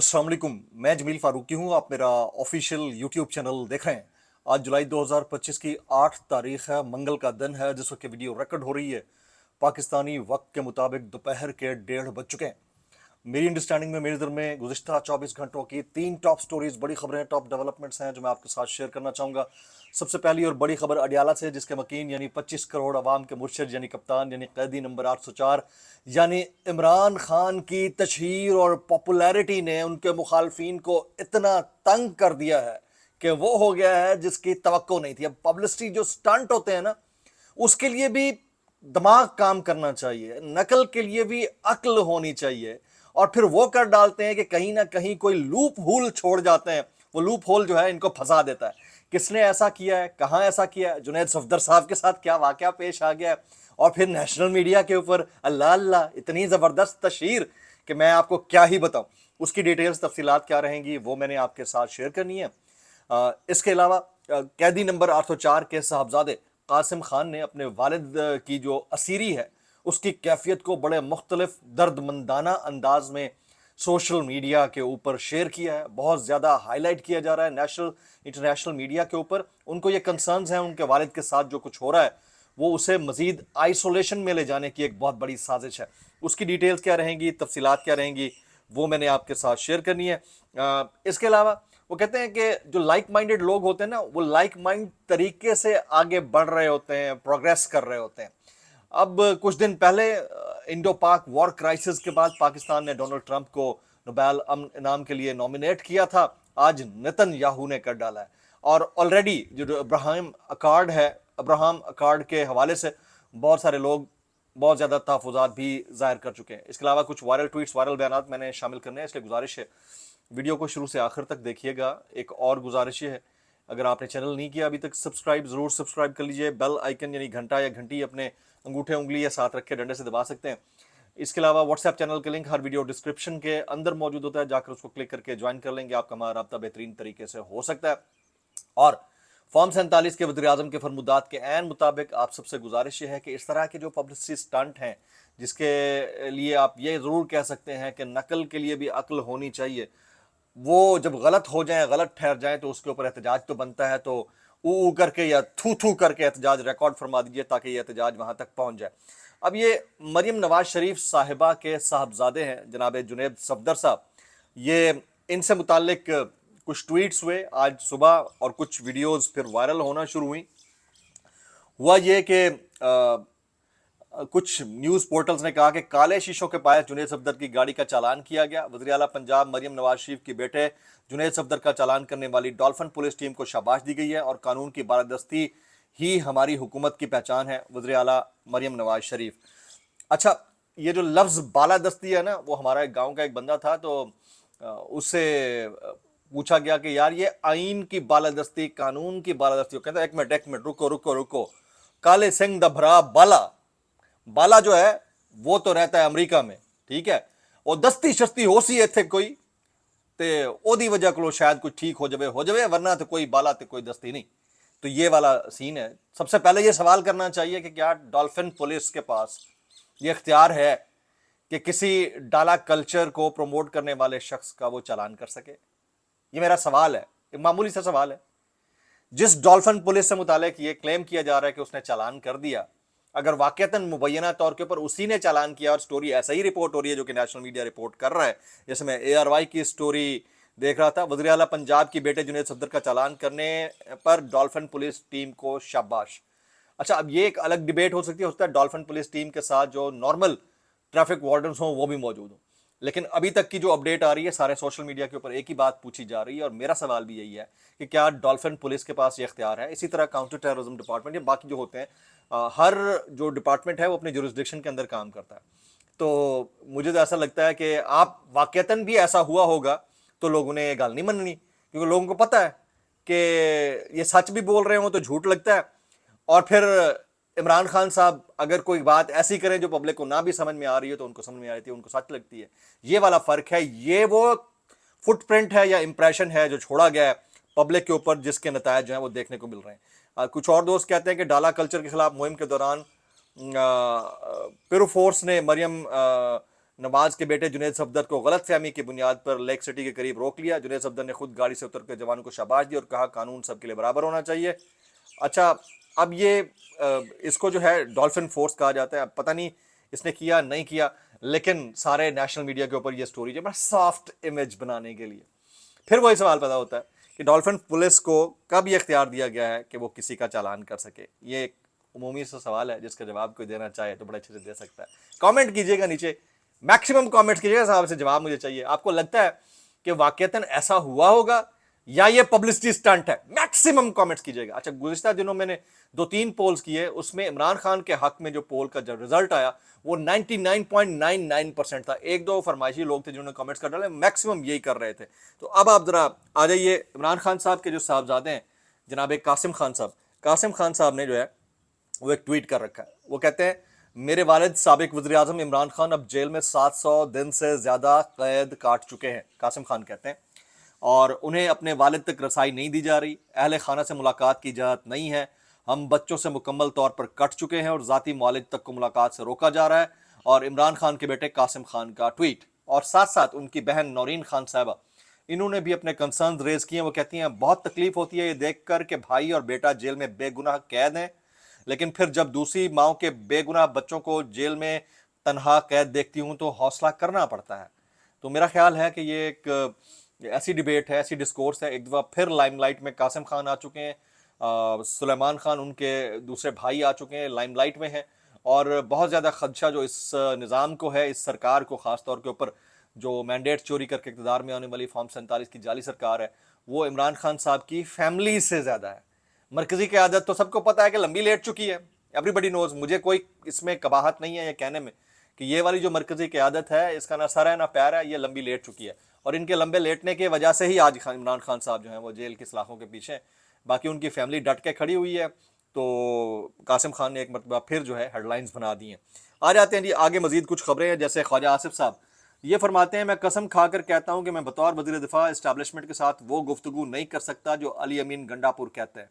अस्सलाम वालेकुम। मैं जमील फारूकी हूँ। आप मेरा ऑफिशियल यूट्यूब चैनल देख रहे हैं। आज जुलाई 2025 की 8 तारीख है, मंगल का दिन है जिस वक्त ये वीडियो रिकॉर्ड हो रही है। पाकिस्तानी वक्त के मुताबिक दोपहर के 1:30 बज चुके हैं। मेरी अंडरस्टैंडिंग में, मेरी नज़र में गुज़िश्ता 24 घंटों की 3 टॉप स्टोरीज, बड़ी खबरें, टॉप डेवलपमेंट्स हैं जो मैं आपके साथ शेयर करना चाहूँगा। सबसे पहली और बड़ी खबर अडियाला से, जिसके मकीन यानी 25 करोड़ अवाम के मुर्शिद यानी कप्तान यानी कैदी नंबर 804 यानी इमरान खान की तशहीर और पॉपुलैरिटी ने उनके मुखालफिन को इतना तंग कर दिया है कि वो हो गया है जिसकी तवक्को नहीं थी। अब पब्लिसिटी जो स्टंट होते हैं ना, उसके लिए भी दिमाग काम करना चाहिए, नकल के लिए भी अक्ल होनी चाहिए, और फिर वो कर डालते हैं कि कहीं ना कहीं कोई लूप होल छोड़ जाते हैं। वो लूप होल जो है इनको फंसा देता है। किसने ऐसा किया है, कहां ऐसा किया है, जुनैद सफदर साहब के साथ क्या वाकया पेश आ गया है, और फिर नेशनल मीडिया के ऊपर अल्लाह अल्लाह इतनी जबरदस्त तशहीर कि मैं आपको क्या ही बताऊं। उसकी डिटेल्स तफसीलात क्या रहेंगी वो मैंने आपके साथ शेयर करनी है। इसके अलावा कैदी नंबर 804 के साहबजादे कासिम खान ने अपने वालिद की जो असीरी है उसकी कैफियत को बड़े मुख्तलिफ दर्दमंदाना अंदाज में सोशल मीडिया के ऊपर शेयर किया है। बहुत ज़्यादा हाईलाइट किया जा रहा है नेशनल इंटरनेशनल मीडिया के ऊपर। उनको ये कंसर्न्स हैं उनके वालिद के साथ जो कुछ हो रहा है, वो उसे मजीद आइसोलेशन में ले जाने की एक बहुत बड़ी साजिश है। उसकी डिटेल्स क्या रहेंगी, तफसीलात क्या रहेंगी, वो मैंने आपके साथ शेयर करनी है। इसके अलावा वो कहते हैं कि जो लाइक माइंडेड लोग होते हैं ना, वो लाइक माइंड तरीके से आगे बढ़ रहे होते हैं, प्रोग्रेस कर रहे होते हैं। अब कुछ दिन पहले इंडो पाक वॉर क्राइसिस के बाद पाकिस्तान ने डोनाल्ड ट्रंप को नोबेल अमन इनाम के लिए नॉमिनेट किया था। आज नेतन्याहू ने कर डाला है, और ऑलरेडी जो अब्राहम अकार्ड के हवाले से बहुत सारे लोग बहुत ज़्यादा तहफ़्फ़ुज़ात भी ज़ाहिर कर चुके हैं। इसके अलावा कुछ वायरल ट्वीट्स, वायरल बयानात मैंने शामिल करने हैं, इसलिए गुजारिश है वीडियो को शुरू से आखिर तक देखिएगा। एक और गुजारिश है, अगर आपने चैनल नहीं किया अभी तक सब्सक्राइब, ज़रूर सब्सक्राइब कर लीजिए। बेल आइकन यानी घंटा या घंटी अपने अंगूठे उंगली या साथ रख के डंडे से दबा सकते हैं। इसके अलावा व्हाट्सएप चैनल का लिंक हर वीडियो डिस्क्रिप्शन के अंदर मौजूद होता है, जाकर उसको क्लिक करके ज्वाइन कर लेंगे, आपका हमारा रब्ता बेहतरीन तरीके से हो सकता है। और फॉर्म 47 के वज़ीर आज़म के फरमुदात के ऐन मुताबिक आप सबसे गुजारिश है कि इस तरह के जो पब्लिसिटी स्टंट हैं, जिसके लिए आप ये ज़रूर कह सकते हैं कि नकल के लिए भी अक्ल होनी चाहिए, वो जब गलत हो जाए, गलत ठहर जाए, तो उसके ऊपर एहतजाज तो बनता है। तो ऊ करके या थू थू करके एहतजाज रिकॉर्ड फरमा दीजिए ताकि ये एहतजाज वहाँ तक पहुँच जाए। अब ये मरियम नवाज शरीफ साहिबा के साहबजादे हैं जनाब जुनैद सफदर साहब। ये इनसे मुतालिक कुछ ट्वीट्स हुए आज सुबह और कुछ वीडियोस फिर वायरल होना शुरू हुई। हुआ ये कि कुछ न्यूज़ पोर्टल्स ने कहा कि काले शीशों के पास जुनैद सफदर की गाड़ी का चालान किया गया। वज़ीर आला पंजाब मरियम नवाज शरीफ की बेटे जुनैद सफदर का चालान करने वाली डॉल्फिन पुलिस टीम को शाबाश दी गई है, और कानून की बालादस्ती ही हमारी हुकूमत की पहचान है। वज़ीर आला मरियम नवाज शरीफ। अच्छा, ये जो लफ्ज़ बालादस्ती है ना, वो हमारा एक गाँव का एक बंदा था, तो उससे पूछा गया कि यार ये आइन की बालादस्ती, कानून की बालादस्ती, कहता है एक मिनट रुको रुको रुको, काले सिंह दा भरा बाला, बाला जो है वो तो रहता है अमेरिका में, ठीक है, और दस्ती शस्ती हो सी इत्थे कोई, ते ओदी वजह को शायद कुछ ठीक हो जावे, वरना तो कोई बाला ते कोई दस्ती नहीं। तो ये वाला सीन है। सबसे पहले ये सवाल करना चाहिए कि क्या डॉल्फिन पुलिस के पास ये इख्तियार है कि किसी डाला कल्चर को प्रमोट करने वाले शख्स का वो चालान कर सके? ये मेरा सवाल है, एक मामूली सा सवाल है। जिस डॉल्फिन पुलिस से मुतालिक ये क्लेम किया जा रहा है कि उसने चालान कर दिया, अगर वाकईतन मुबैना तौर के ऊपर उसी ने चालान किया, और स्टोरी ऐसा ही रिपोर्ट हो रही है जो कि नेशनल मीडिया रिपोर्ट कर रहा है, जैसे मैं ARY की स्टोरी देख रहा था, वज़ीर आला पंजाब की बेटे जुनैद सफदर का चालान करने पर डॉल्फिन पुलिस टीम को शाबाश। अच्छा, अब ये एक अलग डिबेट हो सकता है डॉल्फिन पुलिस टीम के साथ जो नॉर्मल ट्रैफिक वार्डन्स हों वो भी मौजूद हों, लेकिन अभी तक की जो अपडेट आ रही है सारे सोशल मीडिया के ऊपर एक ही बात पूछी जा रही है, और मेरा सवाल भी यही है कि क्या डॉल्फिन पुलिस के पास ये इख्तियार है? इसी तरह काउंटर टेररिज्म डिपार्टमेंट या बाकी जो होते हैं, हर जो डिपार्टमेंट है वो अपने जुरिस्डिक्शन के अंदर काम करता है। तो मुझे तो ऐसा लगता है कि आप वाकईतन भी ऐसा हुआ होगा तो लोगों ने ये गल नहीं मननी, क्योंकि लोगों को पता है कि ये सच भी बोल रहे हो तो झूठ लगता है, और फिर इमरान खान साहब अगर कोई बात ऐसी करें जो पब्लिक को ना भी समझ में आ रही है तो उनको समझ में आ रही है, उनको सच लगती है। ये वाला फर्क है। ये वो फुटप्रिंट है या इंप्रेशन है जो छोड़ा गया है पब्लिक के ऊपर, जिसके नतायज जो है वो देखने को मिल रहे हैं। कुछ और दोस्त कहते हैं कि डाला कल्चर के खिलाफ मुहिम के दौरान पिरो फोर्स ने मरियम नवाज के बेटे जुनैद सफदर को गलत फहमी की बुनियाद पर लेक सिटी के करीब रोक लिया। जुनैद सफदर ने खुद गाड़ी से उतर कर जवानों को शाबाश दी और कहा कानून सबके लिए बराबर होना चाहिए। अच्छा, अब ये इसको जो है डॉल्फिन फोर्स कहा जाता है। अब पता नहीं इसने किया नहीं किया, लेकिन सारे नेशनल मीडिया के ऊपर ये स्टोरी जो है सॉफ्ट इमेज बनाने के लिए। फिर वही सवाल पैदा होता है कि डॉल्फिन पुलिस को कब ये इख्तियार दिया गया है कि वो किसी का चालान कर सके। ये एक उमूमी सा सवाल है जिसका जवाब कोई देना चाहे तो बड़े अच्छे से दे सकता है। कमेंट कीजिएगा नीचे, मैक्सिमम कमेंट कीजिएगा, साहब से जवाब मुझे चाहिए। आपको लगता है कि वाकईतन ऐसा हुआ होगा या ये पब्लिसिटी स्टंट है? मैक्सिमम कमेंट्स कीजिएगा। अच्छा, गुज़िश्ता दिनों मैंने 2-3 पोल्स किए, उसमें इमरान खान के हक में जो पोल का जो रिजल्ट आया वो 99.99% था। 1-2 फरमाइशी लोग थे जिन्होंने कमेंट्स कर डाले, मैक्सिमम यही कर रहे थे। तो अब आप जरा आ जाइए, इमरान खान साहब के जो साहबजादे हैं जनाब कासिम खान साहब, कासिम खान साहब ने जो है वो एक ट्वीट कर रखा है। वो कहते हैं मेरे वालिद साबिक वज़ीर आज़म इमरान खान अब जेल में 700 दिन से ज़्यादा कैद काट चुके हैं। कासिम खान कहते हैं और उन्हें अपने वालिद तक रसाई नहीं दी जा रही, अहले खाना से मुलाकात की इजाज़त नहीं है, हम बच्चों से मुकम्मल तौर पर कट चुके हैं और ज़ाती मालिक तक को मुलाकात से रोका जा रहा है। और इमरान खान के बेटे कासिम खान का ट्वीट, और साथ साथ उनकी बहन नौरीन खान साहबा, इन्होंने भी अपने कंसर्न रेज किए। वो कहती हैं बहुत तकलीफ होती है ये देख कर कि भाई और बेटा जेल में बेगुनाह कैद हैं, लेकिन फिर जब दूसरी माओ के बेगुनाह बच्चों को जेल में तनहा कैद देखती हूँ तो हौसला करना पड़ता है। तो मेरा ख्याल है कि ये एक ऐसी डिबेट है, ऐसी डिस्कोर्स है। एक दफ़ा फिर लाइमलाइट में कासिम खान आ चुके हैं, सुलेमान खान उनके दूसरे भाई आ चुके हैं, लाइमलाइट में हैं। और बहुत ज़्यादा खदशा जो इस निज़ाम को है, इस सरकार को ख़ास तौर के ऊपर जो मैंडेट चोरी करके इक़्तिदार में आने वाली फॉर्म 47 की जाली सरकार है, वो इमरान खान साहब की फैमिली से ज़्यादा है। मरकज़ी क़यादत तो सबको पता है कि लंबी लेट चुकी है, एवरीबडी नोज़। मुझे कोई इसमें कबाहत नहीं है ये कहने में कि ये वाली जो मरकज़ी क़यादत है इसका ना सर है ना पैर है, ये लंबी लेट चुकी है। और इनके लंबे लेटने की वजह से ही आज इमरान खान साहब जो हैं वो जेल की सलाखों के पीछे हैं। बाकी उनकी फैमिली डट के खड़ी हुई है। तो कासिम खान ने एक मरतबा फिर जो है हेडलाइंस बना दी हैं। आ जाते हैं जी आगे, मजीद कुछ खबरें हैं। जैसे ख्वाजा आसिफ साहब ये फरमाते हैं मैं कसम खाकर कहता हूं कि मैं बतौर वज़ीर दिफा इस्टेब्लिशमेंट के साथ वो गुफ्तगू नहीं कर सकता जो अली अमीन गंडापुर कहते हैं।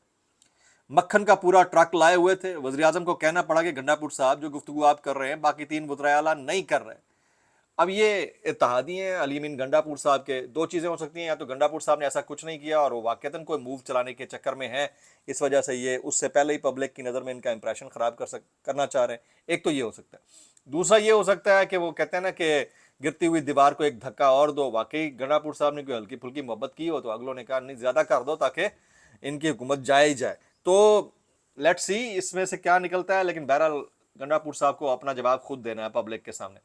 मक्खन का पूरा ट्रक लाए हुए थे, वज़ीर आज़म को कहना पड़ा कि गंडापुर साहब जो गुफ्तगू आप कर रहे हैं बाकी 3 वज़राए आला नहीं कर रहे। अब ये इत्तेहादी हैं अली अमीन गंडापुर साहब के। दो चीज़ें हो सकती हैं, या तो गंडापुर साहब ने ऐसा कुछ नहीं किया और वो वाकईतन कोई मूव चलाने के चक्कर में है, इस वजह से ये उससे पहले ही पब्लिक की नज़र में इनका इंप्रेशन ख़राब करना चाह रहे हैं। एक तो ये हो सकता है। दूसरा ये हो सकता है कि वो कहते हैं ना कि गिरती हुई दीवार को एक धक्का और दो। वाकई गंडापुर साहब ने कोई हल्की फुल्की मोहब्बत की हो तो अगलों ने कहा नहीं ज़्यादा कर दो ताकि इनकी हुकूमत जाए ही जाए। तो लेट्स सी इसमें से क्या निकलता है, लेकिन बहरहाल गंडापुर साहब को अपना जवाब खुद देना है पब्लिक के सामने।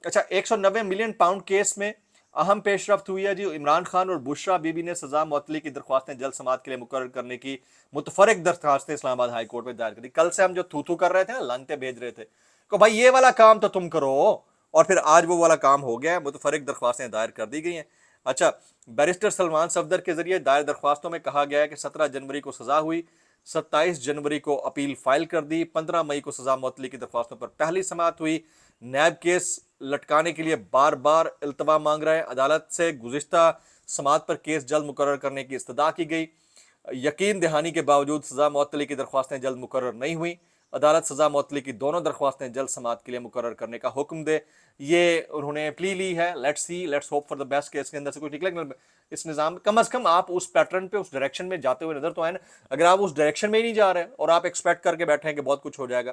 अच्छा, 190 मिलियन पाउंड केस में अहम पेशरफ्त हुई है जी। इमरान खान और बुशरा बीबी ने सजा मुअत्तली की दरख्वास्तें जल्द समाअत के लिए मुकर्रर करने की मुतफरक दरख्वास्तें इस्लामाबाद हाई कोर्ट में दायर कर दी। कल से हम जो थू थू कर रहे थे ना, लानते भेज रहे थे को भाई ये वाला काम तो तुम करो, और फिर आज वो वाला काम हो गया है, मुतफरक दरख्वास्तें दायर कर दी गई हैं। अच्छा, बैरिस्टर सलमान सफदर के जरिए दायर दरख्वास्तों में कहा गया है कि 17 जनवरी को सजा हुई, 27 जनवरी को अपील फाइल कर दी, 15 मई को सजा मुअत्तली की दरख्वास्तों पर पहली समाअत हुई। नैब केस लटकाने के लिए बार बार इल्तवा मांग रहे हैं। अदालत से गुज़िश्ता समाअत पर केस जल्द मुकर्रर करने की इस्तदा की गई। यकीन दहानी के बावजूद सजा मुअत्तली की दरख्वास्तें जल्द मुकर्रर नहीं हुई। अदालत सजा मुअत्तली की दोनों दरख्वास्तें जल्द समाअत के लिए मुकर्रर करने का हुक्म दे, ये उन्होंने प्ली ली है। Let's see, let's hope for the best. Case के अंदर से कुछ निकले, इस निज़ाम कम अज़ कम आप उस पैटर्न पे, उस डायरेक्शन में जाते हुए नजर तो आए ना। अगर आप उस डायरेक्शन में ही नहीं जा रहे और आप एक्सपेक्ट करके बैठे हैं कि बहुत कुछ हो जाएगा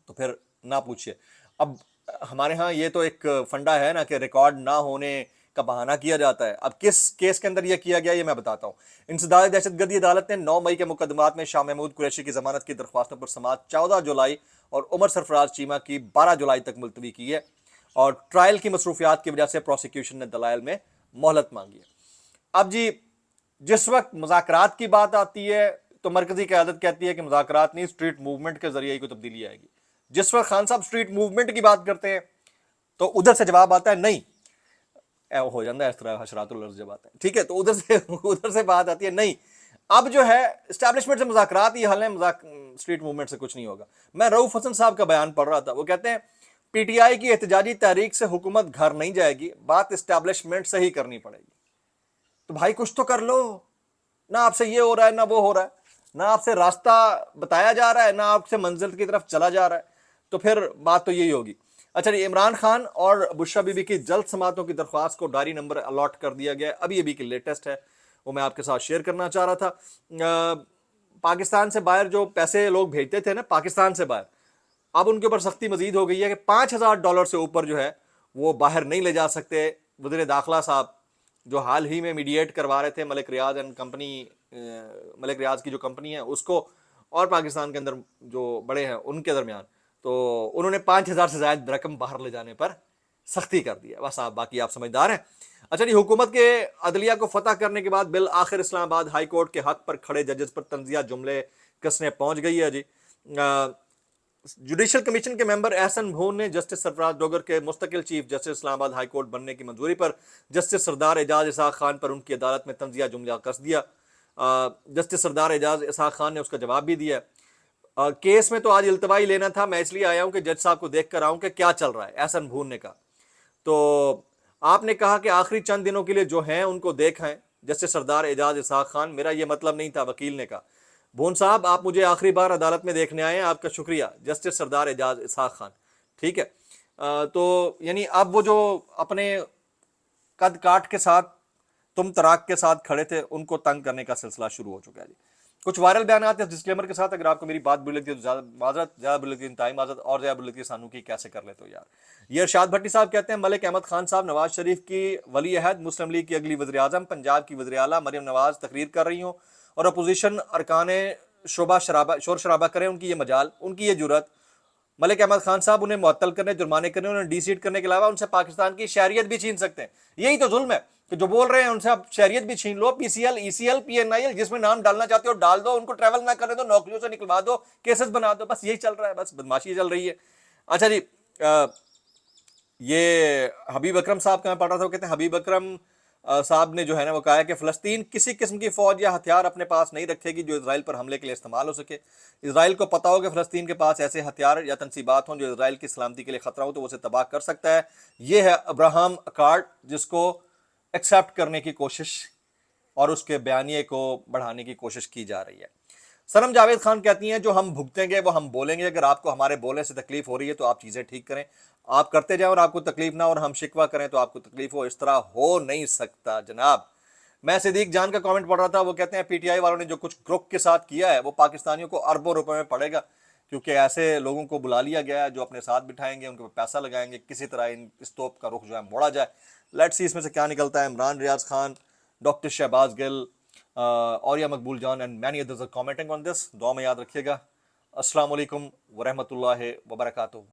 तो फिर ना पूछिए। अब हमारे यहाँ ये तो एक फंडा है ना कि रिकॉर्ड ना होने का बहाना किया जाता है। अब किस केस के अंदर ये किया गया ये मैं बताता हूँ। इंसदाद दहशतगर्दी अदालत ने 9 मई के मुकदमात में शाह महमूद कुरैशी की जमानत की दरख्वास्तों पर समाअत 14 जुलाई और उमर सरफराज चीमा की 12 जुलाई तक मुलतवी की है, और ट्रायल की मसरूफियात की वजह से प्रोसिक्यूशन ने दलाइल में मोहलत मांगी है। अब जी, जिस वक्त मुज़ाकरात की बात आती है तो मरकजी क़यादत कहती है कि मुज़ाकरात नहीं, स्ट्रीट मूवमेंट के जरिए ही कोई तब्दीली आएगी। जिस वक्त खान साहब स्ट्रीट मूवमेंट की बात करते हैं तो उधर से जवाब आता है नहीं, हो जाता है इस तरह हशरातुल अर्ज़ जब आते हैं, ठीक है, तो उधर से बात आती है नहीं, अब जो है एस्टैब्लिशमेंट से मुज़ाकरात ही हल है, स्ट्रीट मूवमेंट से कुछ नहीं होगा। मैं रऊफ हसन साहब का बयान पढ़ रहा था, वो कहते हैं पीटीआई की एहतजाजी तहरीक से हुकूमत घर नहीं जाएगी, बात एस्टैब्लिशमेंट से ही करनी पड़ेगी। तो भाई कुछ तो कर लो ना, आपसे ये हो रहा है ना वो हो रहा है, ना आपसे रास्ता बताया जा रहा है ना आपसे मंजिल की तरफ चला जा रहा है, तो फिर बात तो यही होगी। अच्छा जी, इमरान खान और बुशरा बीबी की जल्द समातों की दरख्वास्त को डायरी नंबर अलॉट कर दिया गया है। अभी अभी की लेटेस्ट है, वो मैं आपके साथ शेयर करना चाह रहा था। पाकिस्तान से बाहर जो पैसे लोग भेजते थे ना, पाकिस्तान से बाहर, अब उनके ऊपर सख्ती मजीद हो गई है कि $5,000 से ऊपर जो है वो बाहर नहीं ले जा सकते। वज़ीर दाखिला साहब जो हाल ही में मीडिएट करवा रहे थे मलिक रियाज एंड कंपनी, मलिक रियाज की जो कंपनी है उसको और पाकिस्तान के अंदर जो बड़े हैं उनके दरमियान, तो उन्होंने 5,000 से ज़्यादा रकम बाहर ले जाने पर सख्ती कर दी है। बस आप बाकी आप समझदार हैं। अच्छा जी, हुकूमत के अदलिया को फतह करने के बाद बिल आखिर इस्लामाबाद हाई कोर्ट के हक पर खड़े जजेस पर तंजिया जुमले कसने पहुंच गई है जी। जुडिशल कमीशन के मेंबर एहसन भून ने जस्टिस सरफराज डोगर के मुस्तकिल chief justice Islamabad high court बनने की मंजूरी पर जस्टिस सरदार एजाज इसहाक खान पर उनकी अदालत में तंजिया जुमला कस दिया। जस्टिस सरदार एजाज इसहाक खान ने उसका जवाब भी दिया। केस में तो आज इल्तवाई लेना था, मैं इसलिए आया हूं कि जज साहब को देख कर आऊं कि क्या चल रहा है, एहसन भून ने कहा। तो आपने कहा कि आखिरी चंद दिनों के लिए जो हैं उनको देखें जस्टिस सरदार एजाज इसहाक खान, मेरा ये मतलब नहीं था, वकील ने कहा। भून साहब, आप मुझे आखिरी बार अदालत में देखने आए हैं, आपका शुक्रिया। जस्टिस सरदार एजाज इसहाक खान, ठीक है। तो यानी अब वो जो अपने कद काट के साथ, तुम तराक के साथ खड़े थे, उनको तंग करने का सिलसिला शुरू हो चुका है जी। कुछ वायरल बयान आते हैं डिस्क्लेमर के साथ, अगर आपको मेरी बात बुरी लगती है तो ज्यादा माजरत, ज्यादा बुरी लगती है इंतहाई माजरत, और ज्यादा बुरी लगती है सानू की कैसे कर ले तो यार। ये इरशाद भट्टी साहब कहते हैं मलिक अहमद खान साहब नवाज शरीफ की वली अहद, मुस्लिम लीग की अगली वज़ीर आज़म, पंजाब की वज़ीर आला मरियम नवाज तकरीर कर रही हूँ और अपोजिशन अरकान शोर शराबा करें, उनकी ये मजाल, उनकी ये जुरत। मलिक अहमद खान साहब उन्हें मुअत्तल करने, जुर्माने करने, उन्हें डीसीट करने के अलावा उनसे पाकिस्तान की शहरियत भी छीन सकते हैं। यही तो जुल्म है कि जो बोल रहे हैं उनसे आप शहरियत भी छीन लो। पीसीएल, ईसीएल, पीएनआईएल, जिसमें नाम डालना चाहते हो डाल दो, उनको ट्रैवल ना करने दो, नौकरियों से निकलवा दो, केसेस बना दो। बस यही चल रहा है, बस बदमाशी चल रही है। अच्छा जी, ये हबीब अकरम साहब का मैं पढ़ रहा था, वो कहते हैं हबीब अकरम साहब ने जो है ना वो कहा है कि फ़लस्तीन किसी किस्म की फ़ौज या हथियार अपने पास नहीं रखेगी जो इसराइल पर हमले के लिए इस्तेमाल हो सके। इसराइल को पता हो कि फ़लस्तीन के पास ऐसे हथियार या तनसीबात हों जो इसराइल की सलामती के लिए ख़तरा हो तो वो उसे तबाह कर सकता है। ये है अब्राहम अकार्ड, जिसको एक्सेप्ट करने की कोशिश और उसके बयानिए को बढ़ाने की कोशिश की जा रही है। सनम जावेद खान कहती हैं जो हम भुगतेंगे वो हम बोलेंगे। अगर आपको हमारे बोलने से तकलीफ हो रही है तो आप चीज़ें ठीक करें, आप करते जाएं और आपको तकलीफ ना, और हम शिकवा करें तो आपको तकलीफ हो। इस तरह हो नहीं सकता जनाब। मैं सिद्दीक जान का कमेंट पढ़ रहा था, वो कहते हैं पीटीआई वालों ने जो कुछ ग्रुप के साथ किया है वो पाकिस्तानियों को अरबों रुपए में पड़ेगा, क्योंकि ऐसे लोगों को बुला लिया गया है जो अपने साथ बिठाएंगे, उनके ऊपर पैसा लगाएंगे, किसी तरह इस तोप का रुख जो है मोड़ा जाए। लेट्स सी इसमें से क्या निकलता है। इमरान रियाज खान, डॉक्टर शहबाज गिल, और या Maqbool Jan and many others are commenting on this. दुआ में याद रखिएगा। अस्सलाम वालेकुम व रहमतुल्लाहि व बरकातुहू।